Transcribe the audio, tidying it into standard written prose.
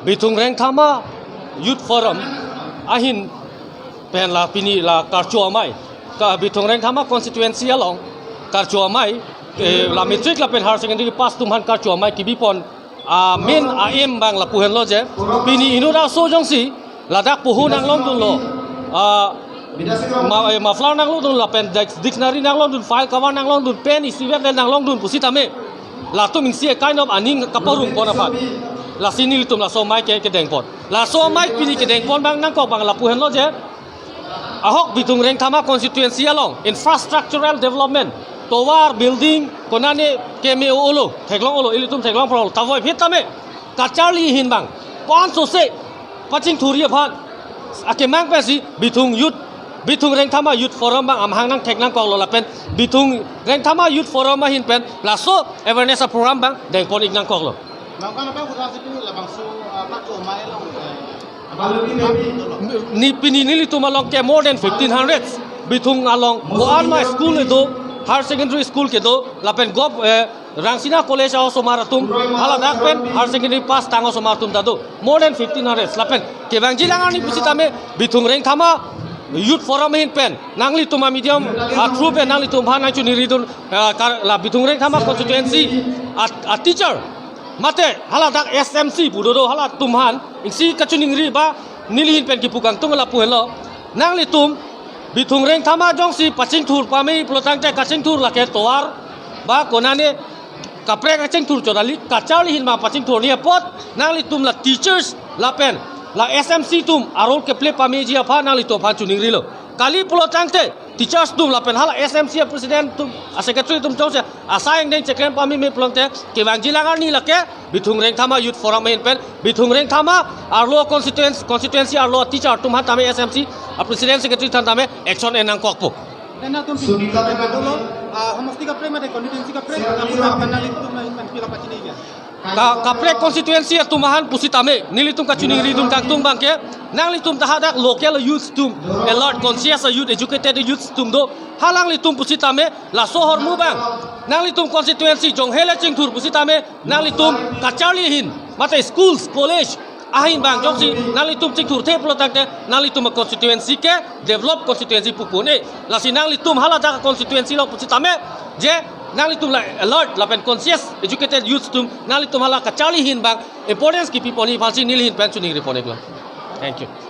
Bitung Reng Thama Youth Forum ahin pen la pini la karchua mai ka Bitung Reng Thama constituency along karchua mai la matric la pen higher secondary pass tumhan karchua mai kibipon a min a em bang la puhen lo je pini inura so jongsi ladak puhu nang long dun lo ma flower nang long dun la pen dictionary nang long dun file cover nang long dun pen isiwek nang long dun pusitame la tu min si kind of aning kaparung pon apa la sini litum la so mai ke dengpon la so mai pini ke dengpon bang nang ko bang la puhen lo je ahok Bitung Reng Thama constituency along infrastructural development towar building konane keme olo theklong olo ilitum theklong pro tavoi phitame kachali hin bang pon so se paching thuri phan ake mang pesi Bitung Reng Thama Youth Forum bang amhang nang theknang ko lo la pen Bitung Reng Thama Youth Forum ma hin pen la so awareness program bang dengpon ik nang ko lo ni pini nili tu malong ke more than 1500 Bitung along Boan ma school do higher secondary school ke do lapen gop Rangsina college also maratum hala dak pen higher secondary pass tango so maratum dado more than 1500 lapen ke bang jilangan ni pusitame Bitung Reng Thama Youth Forum hin pen nangli tuma medium through pen nangli tum bhan chu niridun la Bitung Reng Thama constituency a teacher mate hala dak SMC budodo hala tumhan ingsi kachuningri ba nilihin pen ki pukang tungla puhelo nangli tum Bitung Reng Thama jongsi paching thur pami plotang te kaching thur la ke toar ba konane kapre kaching thur chodali kachali hin ma paching thur ni pot nangli tum la teachers la pen la SMC tum arol ke play pami ji apha nangli to pha chuningri lo kali plotang te teachers tum la pen hala SMC president tum secretary tum chong se asayang deng chekren pami me plong te ke bang jilangar ni la ke Bitung Reng Thama Youth Forum main pen Bitung Reng Thama arlo constituency arlo teacher tum hatame SMC president secretary tame action enang kokpo Nena tum dulu homesti kapre mate constituency kapre apun kanali tum na in pila pachini ya kapre constituency tumahan pusitame nilitum kachuning ridun kaktung bangke nang litum tahadak local youth tum alert conscious youth educated youth tum do halang litum pusitame la sohor mu bang nang litum constituency jonghele chingthur pusitame nang litum kachali hin mate schools college ahin bang jongsi nang litum chingthur the plotakte nang litum constituency ke develop constituency pupune la sinang litum halada constituency lo pusitame je nang litum la alert la pen conscious educated youth tum nang litum hala kachali hin bang importance ki people ni phalsi nil hin pen chuning repone kla thank you